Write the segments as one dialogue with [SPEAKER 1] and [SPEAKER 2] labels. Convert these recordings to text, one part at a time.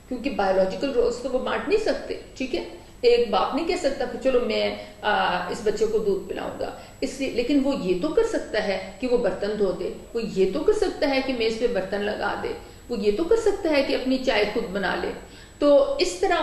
[SPEAKER 1] کیونکہ biological rules تو وہ بانٹ نہیں سکتے. ٹھیک ہے, ایک باپ نہیں کہہ سکتا کہ چلو میں اس بچے کو دودھ پلاؤں گا, اس لیے لیکن وہ یہ تو کر سکتا ہے کہ وہ برتن دھو دے, وہ یہ تو کر سکتا ہے کہ میز پہ برتن لگا دے, وہ یہ تو کر سکتا ہے کہ اپنی چائے خود بنا لے. تو اس طرح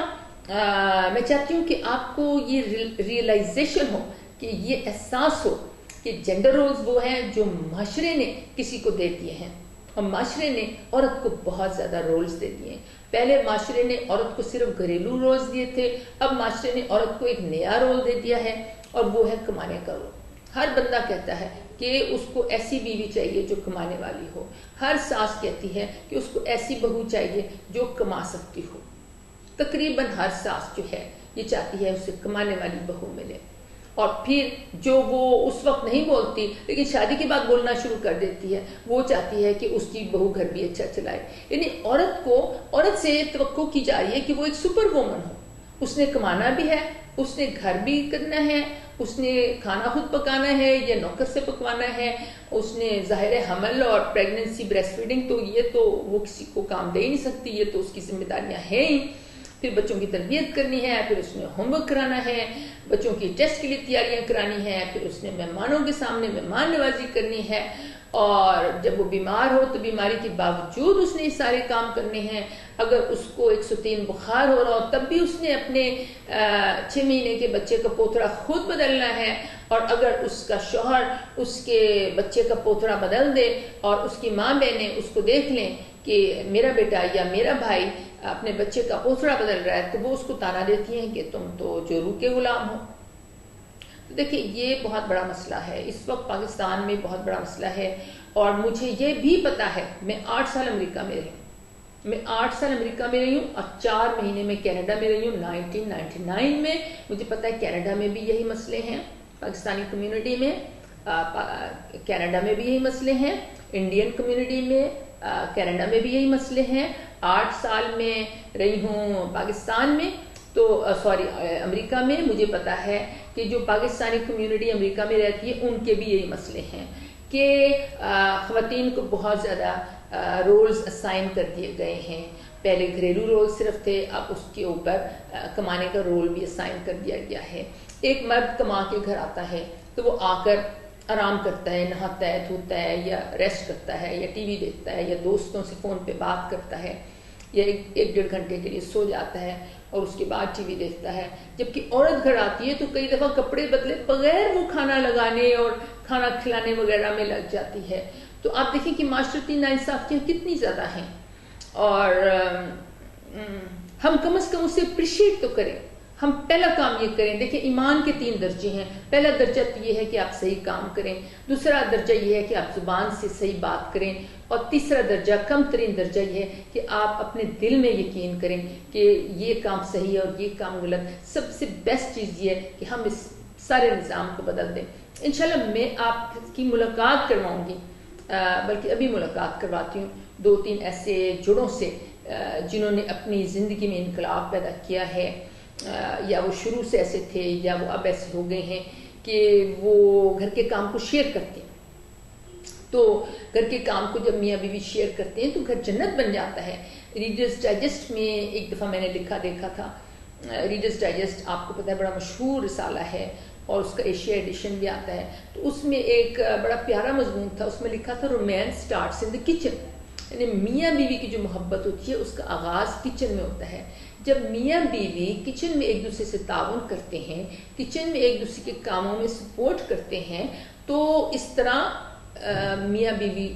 [SPEAKER 1] میں چاہتی ہوں کہ آپ کو یہ ریئلائزیشن ہو, کہ یہ احساس ہو کہ جینڈر رولز وہ ہیں جو معاشرے نے کسی کو دے دیے ہیں, اور معاشرے نے عورت کو بہت زیادہ رولز دے دیے ہیں. پہلے معاشرے نے عورت کو صرف گھریلو رولز دیے تھے, اب معاشرے نے عورت کو ایک نیا رول دے دیا ہے, اور وہ ہے کمانے کا رول. ہر بندہ کہتا ہے کہ اس کو ایسی بیوی چاہیے جو کمانے والی ہو. ہر ساس کہتی ہے کہ اس کو ایسی بہو چاہیے جو کما سکتی ہو. تقریباً ہر ساس جو ہے یہ چاہتی ہے اسے کمانے والی بہو ملے. اور پھر جو وہ اس وقت نہیں بولتی لیکن شادی کے بعد بولنا شروع کر دیتی ہے, وہ چاہتی ہے کہ اس کی بہو گھر بھی اچھا چلائے. یعنی عورت سے توقع کی جا رہی ہے کہ وہ ایک سپر وومن ہو. اس نے کمانا بھی ہے, اس نے گھر بھی کرنا ہے, اس نے کھانا خود پکانا ہے یا نوکر سے پکوانا ہے, اس نے ظاہر حمل اور پریگننسی بریسٹ فیڈنگ تو یہ تو وہ کسی کو کام دے ہی نہیں سکتی, یہ تو اس کی ذمہ داریاں ہیں ہی. پھر بچوں کی تربیت کرنی ہے, پھر اس نے ہوم ورک کرانا ہے, بچوں کی ٹیسٹ کے لیے تیاریاں کرانی ہے, پھر اس نے مہمانوں کے سامنے مہمان نوازی کرنی ہے, اور جب وہ بیمار ہو تو بیماری کے باوجود اس نے یہ سارے کام کرنے ہیں. اگر اس کو 103 بخار ہو رہا ہو تب بھی اس نے اپنے 6 مہینے کے بچے کا پوترا خود بدلنا ہے, اور اگر اس کا شوہر اس کے بچے کا پوترا بدل دے اور اس کی ماں بہنیں اس کو دیکھ لیں کہ میرا بیٹا یا میرا بھائی اپنے بچے کا پوترا بدل رہا ہے, تو وہ اس کو تانا دیتی ہیں کہ تم تو جورو کے غلام ہو. دیکھیے یہ بہت بڑا مسئلہ ہے اس وقت پاکستان میں, بہت بڑا مسئلہ ہے. اور مجھے یہ بھی پتا ہے, میں 8 سال امریکہ میں رہی ہوں, میں 8 سال امریکہ میں رہی ہوں, اور 4 مہینے میں کینیڈا میں رہی ہوں 1999 میں. مجھے پتا ہے کینیڈا میں بھی یہی مسئلے ہیں, پاکستانی کمیونٹی میں کینیڈا میں بھی یہی مسئلے ہیں, انڈین کمیونٹی میں کینیڈا میں بھی یہی مسئلے ہیں. 8 سال میں رہی ہوں پاکستان میں, تو امریکہ میں. مجھے پتا ہے کہ جو پاکستانی کمیونٹی امریکہ میں رہتی ہے ان کے بھی یہی مسئلے ہیں کہ خواتین کو بہت زیادہ رولز اسائن کر دیے گئے ہیں. پہلے گھریلو رول صرف تھے, اب اس کے اوپر کمانے کا رول بھی اسائن کر دیا گیا ہے. ایک مرد کما کے گھر آتا ہے تو وہ آ کر آرام کرتا ہے, نہاتا ہے, دھوتا ہے, یا ریسٹ کرتا ہے, یا ٹی وی دیکھتا ہے, یا دوستوں سے فون پہ بات کرتا ہے, یا 1-1.5 گھنٹے کے لیے سو جاتا ہے اور اس کے بعد ٹی وی دیکھتا ہے. جبکہ عورت گھر آتی ہے تو کئی دفعہ کپڑے بدلے بغیر وہ کھانا لگانے اور کھانا کھلانے وغیرہ میں لگ جاتی ہے. تو آپ دیکھیں کہ معاشرتی ناانصافیاں کتنی زیادہ ہیں, اور ہم کم از کم اسے اپریشیٹ تو کریں. ہم پہلا کام یہ کریں, دیکھیں ایمان کے 3 درجے ہیں. پہلا درجہ تو یہ ہے کہ آپ صحیح کام کریں, دوسرا درجہ یہ ہے کہ آپ زبان سے صحیح بات کریں, اور تیسرا درجہ, کم ترین درجہ یہ ہے کہ آپ اپنے دل میں یقین کریں کہ یہ کام صحیح ہے اور یہ کام غلط. سب سے بیسٹ چیز یہ ہے کہ ہم اس سارے نظام کو بدل دیں. انشاءاللہ میں آپ کی ملاقات کرواؤں گی, بلکہ ابھی ملاقات کرواتی ہوں 2-3 ایسے جڑوں سے جنہوں نے اپنی زندگی میں انقلاب پیدا کیا ہے, یا وہ شروع سے ایسے تھے یا وہ اب ایسے ہو گئے ہیں کہ وہ گھر کے کام کو شیئر کرتے ہیں. تو گھر کے کام کو جب میاں بیوی شیئر کرتے ہیں تو گھر جنت بن جاتا ہے. ریڈرز ڈائجسٹ میں ایک دفعہ میں نے دیکھا تھا. ریڈرز ڈائجسٹ آپ کو پتہ ہے بڑا مشہور رسالہ ہے, اور اس کا ایشیا ایڈیشن بھی آتا ہے. تو اس میں ایک بڑا پیارا مضمون تھا, اس میں لکھا تھا رومانس سٹارٹس ان دی کچن. یعنی میاں بیوی کی جو محبت ہوتی ہے اس کا آغاز کچن میں ہوتا ہے. جب میاں بیوی کچن میں ایک دوسرے سے تعاون کرتے ہیں, کچن میں ایک دوسرے کے کاموں میں سپورٹ کرتے ہیں, تو اس طرح میاں بیوی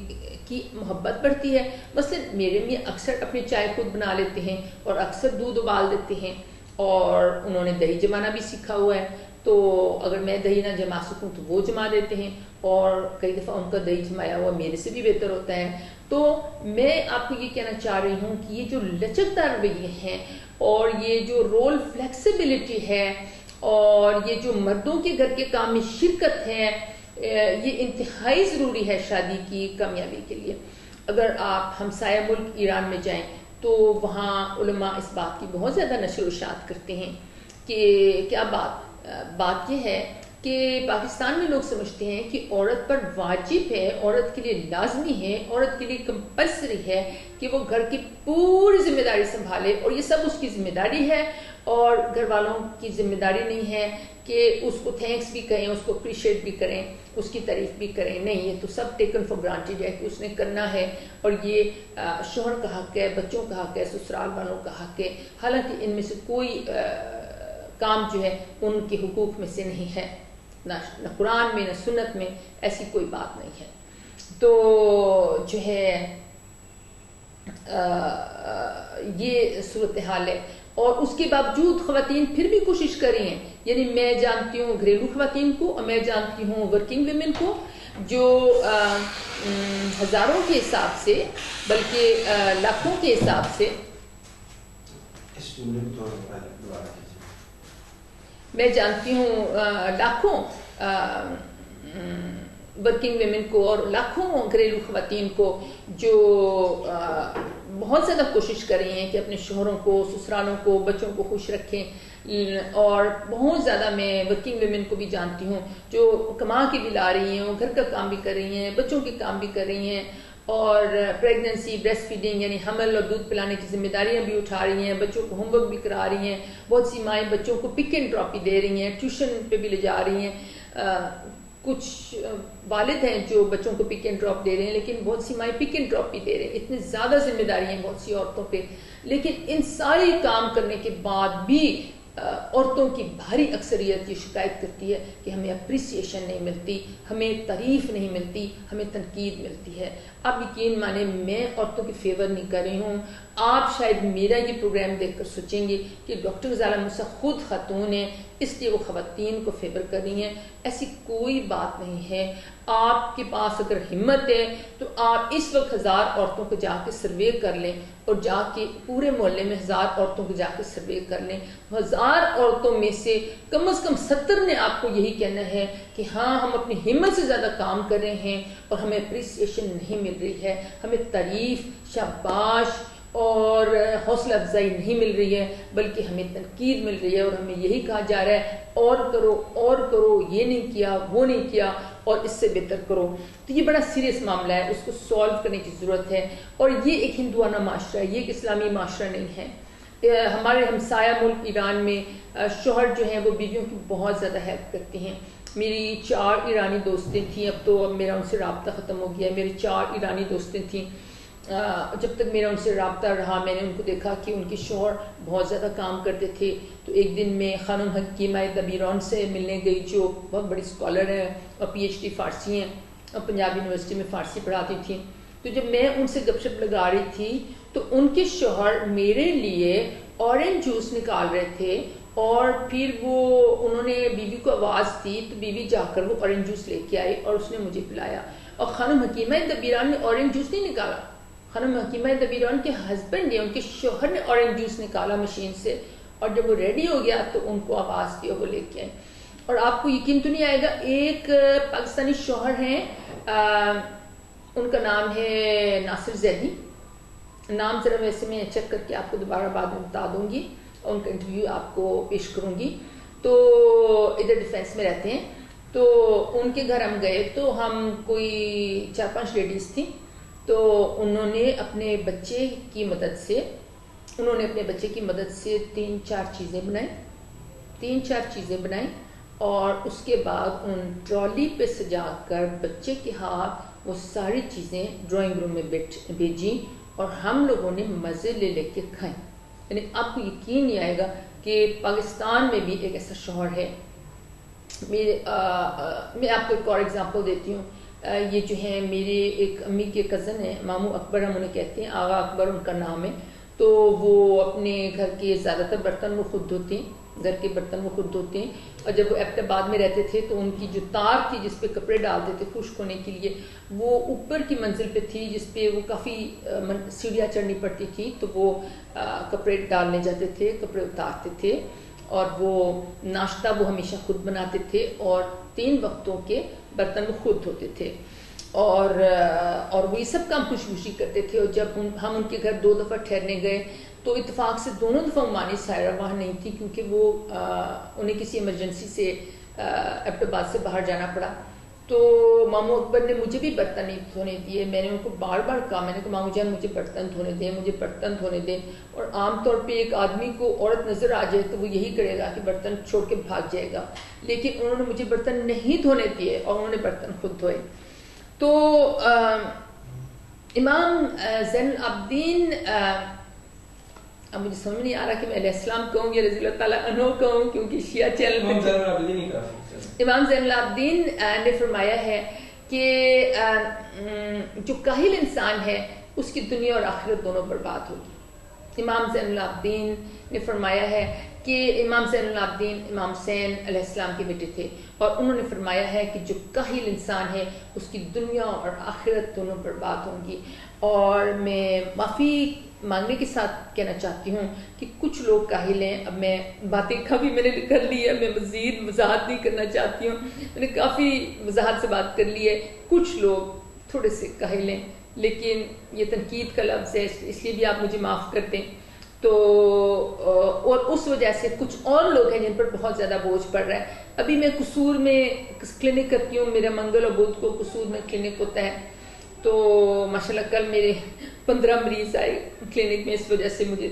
[SPEAKER 1] کی محبت بڑھتی ہے. مثلا میرے میاں اکثر اپنی چائے خود بنا لیتے ہیں اور اکثر دودھ ابال دیتے ہیں, اور انہوں نے دہی جمانا بھی سیکھا ہوا ہے. تو اگر میں دہی نہ جما سکوں تو وہ جما دیتے ہیں, اور کئی دفعہ ان کا دہی جمایا ہوا میرے سے بھی بہتر ہوتا ہے. تو میں آپ کو یہ کہنا چاہ رہی ہوں کہ یہ جو لچکدار رویے ہیں, اور یہ جو رول فلیکسیبلٹی ہے, اور یہ جو مردوں کے گھر کے کام میں شرکت ہے, یہ انتہائی ضروری ہے شادی کی کامیابی کے لیے. اگر آپ ہمسایہ ملک ایران میں جائیں تو وہاں علماء اس بات کی بہت زیادہ نشر و اشاعت کرتے ہیں کہ کیا بات یہ ہے کہ پاکستان میں لوگ سمجھتے ہیں کہ عورت پر واجب ہے، عورت کے لیے لازمی ہے، عورت کے لیے کمپلسری ہے کہ وہ گھر کی پوری ذمہ داری سنبھالے، اور یہ سب اس کی ذمہ داری ہے، اور گھر والوں کی ذمہ داری نہیں ہے کہ اس کو تھینکس بھی کہیں، اس کو اپریشیٹ بھی کریں، اس کی تعریف بھی کریں. نہیں، یہ تو سب ٹیکن فار گرانٹیڈ ہے کہ اس نے کرنا ہے، اور یہ شوہر کا حق ہے، بچوں کا حق ہے، سسرال والوں کا حق ہے. حالانکہ ان میں سے کوئی کام جو ہے ان کے حقوق میں سے نہیں ہے، نہ قرآن میں نہ سنت میں ایسی کوئی بات نہیں ہے. تو جو ہے یہ صورتحال ہے. اور اس کے باوجود خواتین پھر بھی کوشش کر رہی ہیں. یعنی میں جانتی ہوں گھریلو خواتین کو، اور میں جانتی ہوں ورکنگ ویمن کو جو ہزاروں کے حساب سے بلکہ لاکھوں کے حساب سے، میں جانتی ہوں لاکھوں ورکنگ ویمن کو اور لاکھوں گھریلو خواتین کو جو بہت زیادہ کوشش کر رہی ہیں کہ اپنے شوہروں کو، سسرالوں کو، بچوں کو خوش رکھیں. اور بہت زیادہ میں ورکنگ ویمن کو بھی جانتی ہوں جو کما کے بھی لا رہی ہیں، گھر کا کام بھی کر رہی ہیں، بچوں کے کام بھی کر رہی ہیں، اور پریگننسی، بریسٹ فیڈنگ یعنی حمل اور دودھ پلانے کی ذمہ داریاں بھی اٹھا رہی ہیں، بچوں کو ہوم ورک بھی کرا رہی ہیں. بہت سی مائیں بچوں کو پک اینڈ ڈراپ بھی دے رہی ہیں، ٹیوشن پہ بھی لے جا رہی ہیں. کچھ والد ہیں جو بچوں کو پک اینڈ ڈراپ دے رہے ہیں، لیکن بہت سی مائیں پک اینڈ ڈراپ بھی دے رہے ہیں. اتنی زیادہ ذمہ داری ہیں بہت سی عورتوں پہ. لیکن ان ساری کام کرنے کے بعد بھی عورتوں کی بھاری اکثریت یہ شکایت کرتی ہے کہ ہمیں اپریسیشن نہیں ملتی، ہمیں تعریف نہیں ملتی، ہمیں تنقید ملتی ہے. آپ یقین مانیں میں عورتوں کی فیور نہیں کر رہی ہوں. آپ شاید میرا یہ پروگرام دیکھ کر سوچیں گے کہ ڈاکٹر غزالہ موسیٰ خود خاتون ہیں، اس لیے وہ خواتین کو فیور کر رہی ہیں. ایسی کوئی بات نہیں ہے. آپ کے پاس اگر ہمت ہے تو آپ اس وقت 1000 عورتوں کو جا کے سروے کر لیں، اور جا کے پورے محلے میں 1000 عورتوں کو جا کے سروے کر لیں. 1000 عورتوں میں سے کم از کم 70 نے آپ کو یہی کہنا ہے کہ ہاں ہم اپنی ہمت سے زیادہ کام کر رہے ہیں اور ہمیں اپریسیشن نہیں مل رہی ہے، ہمیں تعریف، شاباش اور حوصلہ افزائی نہیں مل رہی ہے، بلکہ ہمیں تنقید مل رہی ہے، اور ہمیں یہی کہا جا رہا ہے اور کرو اور کرو، یہ نہیں کیا وہ نہیں کیا اور اس سے بہتر کرو. تو یہ بڑا سیریس معاملہ ہے، اس کو سالو کرنے کی ضرورت ہے. اور یہ ایک ہندوانہ معاشرہ ہے، یہ ایک اسلامی معاشرہ نہیں ہے. ہمارے ہمسایہ ملک ایران میں شوہر جو ہیں وہ بیویوں کی بہت زیادہ ہیلپ کرتے ہیں. میری 4 ایرانی دوستیں تھیں، اب تو میرا ان سے رابطہ ختم ہو گیا. میری 4 ایرانی دوستیں تھیں، جب تک میرا ان سے رابطہ رہا میں نے ان کو دیکھا کہ ان کے شوہر بہت زیادہ کام کرتے تھے. تو ایک دن میں خانم حکیمہ دبیرون سے ملنے گئی جو بہت بڑی اسکالر ہیں اور PhD فارسی ہیں اور پنجاب یونیورسٹی میں فارسی پڑھاتی تھیں. تو جب میں ان سے گپ شپ لگا رہی تھی تو ان کے شوہر میرے لیے اورنج جوس نکال رہے تھے، اور پھر وہ انہوں نے بیوی کو آواز دی تو بیوی جا کر وہ اورنج جوس لے کے آئی اور اس نے مجھے پلایا. اور خانم حکیمہ دبیرون نے اورنج جوس نہیں نکالا، خانم حکیمہ دبیرون کے ہسبینڈ نے، ان کے شوہر نے اورنج جوس نکالا مشین سے، اور جب وہ ریڈی ہو گیا تو ان کو آواز دی اور وہ لے کے آئے. اور آپ کو یقین تو نہیں آئے گا، ایک پاکستانی شوہر ہیں، ان کا نام ہے ناصر زیدی. نام ذرا ویسے میں چیک کر کے آپ کو دوبارہ بعد میں بتا دوں گی، اور ان کا انٹرویو آپ کو پیش کروں گی. تو ادھر ڈیفینس میں رہتے ہیں. تو ان کے گھر ہم گئے تو ہم کوئی 4-5 لیڈیز تھیں. تو انہوں نے اپنے بچے کی مدد سے 3-4 چیزیں بنائیں، اور اس کے بعد ان ٹرالی پہ سجا کر بچے کے ہاتھ وہ ساری چیزیں ڈرائنگ روم میں بھیجیں، اور ہم لوگوں نے مزے لے کے کھائیں. یعنی آپ کو یقین نہیں آئے گا کہ پاکستان میں بھی ایک ایسا شوہر ہے. میں آپ کو ایک اور ایگزامپل دیتی ہوں. یہ جو ہیں میرے ایک امی کے کزن ہیں، ماموں اکبر ہم انہیں کہتے ہیں، آغا اکبر ان کا نام ہے. تو وہ اپنے گھر کے زیادہ تر برتن وہ خود دھوتے ہیں، گھر کے برتن وہ خود دھوتے ہیں. اور جب وہ ایبٹ آباد میں رہتے تھے تو ان کی جو تار تھی جس پہ کپڑے ڈالتے تھے خشک ہونے کے لیے، وہ اوپر کی منزل پہ تھی جس پہ وہ کافی سیڑھیاں چڑھنی پڑتی تھی. تو وہ کپڑے ڈالنے جاتے تھے، کپڑے اتارتے تھے، اور وہ ناشتہ وہ ہمیشہ خود بناتے تھے، اور 3 وقتوں کے برتن وہ خود دھوتے تھے، اور وہ یہ سب کام خوشی خوشی کرتے تھے. اور جب ہم ان کے گھر 2 دفعہ ٹھہرنے گئے تو اتفاق سے دونوں دفعہ مانی سائرہ وہاں نہیں تھی، کیونکہ وہ انہیں کسی ایمرجنسی سے ایبٹ آباد سے باہر جانا پڑا. تو ماموں اکبر نے مجھے بھی برتن نہیں دھونے دیے. میں نے ان کو بار بار کہا, میں نے کہا ماموں جان مجھے برتن دھونے دیں, مجھے برتن دھونے دیں. اور عام طور پہ ایک آدمی کو عورت نظر آ جائے تو وہ یہی کرے گا کہ برتن چھوڑ کے بھاگ جائے گا, لیکن انہوں نے مجھے برتن نہیں دھونے دیے اور انہوں نے برتن خود دھوئے. تو امام زین العابدین, اب مجھے سمجھ نہیں آ رہا کہ میں علیہ السلام کہوں یا رضی اللہ تعالیٰ عنہ کہوں, کیونکہ شیعہ چینل امام زین العابدین نے فرمایا ہے کہ جو کاہل انسان ہے اس کی دنیا اور آخرت دونوں برباد ہوگی. امام زین العابدین نے فرمایا ہے کہ امام زین العابدین امام حسین علیہ السلام کے بیٹے تھے, اور انہوں نے فرمایا ہے کہ جو کاہل انسان ہے اس کی دنیا اور آخرت دونوں برباد ہوں گی. اور میں معافی مانگنے کے ساتھ کہنا چاہتی ہوں کہ کچھ لوگ کاہل ہیں. اب میں باتیں کافی میں نے کر لی ہے, میں مزید وضاحت نہیں کرنا چاہتی ہوں, میں نے کافی وضاحت سے بات کر لی ہے. کچھ لوگ تھوڑے سے کاہل ہیں, لیکن یہ تنقید کا لفظ ہے اس لیے بھی آپ مجھے معاف کر دیں. تو اور اس وجہ سے کچھ اور لوگ ہیں جن پر بہت زیادہ بوجھ پڑ رہا ہے. ابھی میں قصور میں کلینک کرتی ہوں, میرا منگل اور بدھ کو قصور میں کلینک ہوتا ہے. تو ماشاءاللہ کل میرے 15 مریض آئے کلینک میں, اس وجہ سے مجھے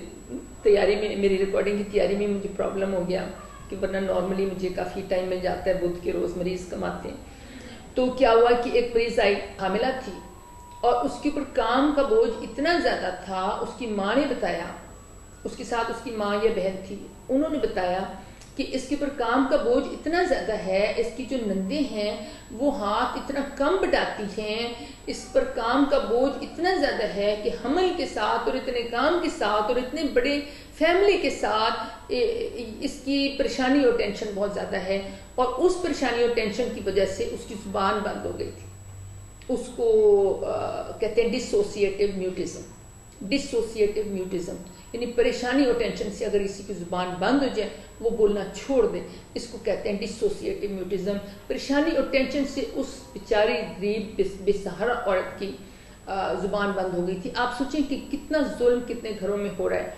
[SPEAKER 1] تیاری میں, میری ریکارڈنگ کی تیاری میں مجھے پرابلم ہو گیا, کہ ورنہ نارملی مجھے کافی ٹائم مل جاتا ہے, بدھ کے روز مریض کم آتے ہیں. تو کیا ہوا کہ ایک مریض آئی, حاملہ تھی, اور اس کے اوپر کام کا بوجھ اتنا زیادہ تھا. اس کی ماں نے بتایا, اس کے ساتھ اس کی ماں یا بہن تھی, انہوں نے بتایا کہ اس کے اوپر کام کا بوجھ اتنا زیادہ ہے, اس کی جو نندیں ہیں وہ ہاتھ اتنا کم بٹاتی ہیں, اس پر کام کا بوجھ اتنا زیادہ ہے کہ حمل کے ساتھ اور اتنے کام کے ساتھ اور اتنے بڑے فیملی کے ساتھ اس کی پریشانی اور ٹینشن بہت زیادہ ہے. اور اس پریشانی اور ٹینشن کی وجہ سے اس کی زبان بند ہو گئی تھی. اس کو کہتے ہیں ڈسوسیٹیو میوٹزم. ڈسوسیٹیو میوٹزم یعنی پریشانی اور ٹینشن سے اگر کسی کی زبان بند ہو جائے, وہ بولنا چھوڑ دے, اس کو کہتے ہیں ڈسوسیٹیو میوٹزم. پریشانی اور ٹینشن سے اس بیچاری غریب بے سہارا عورت کی زبان بند ہو گئی تھی. آپ سوچیں کہ کتنا ظلم کتنے گھروں میں ہو رہا ہے.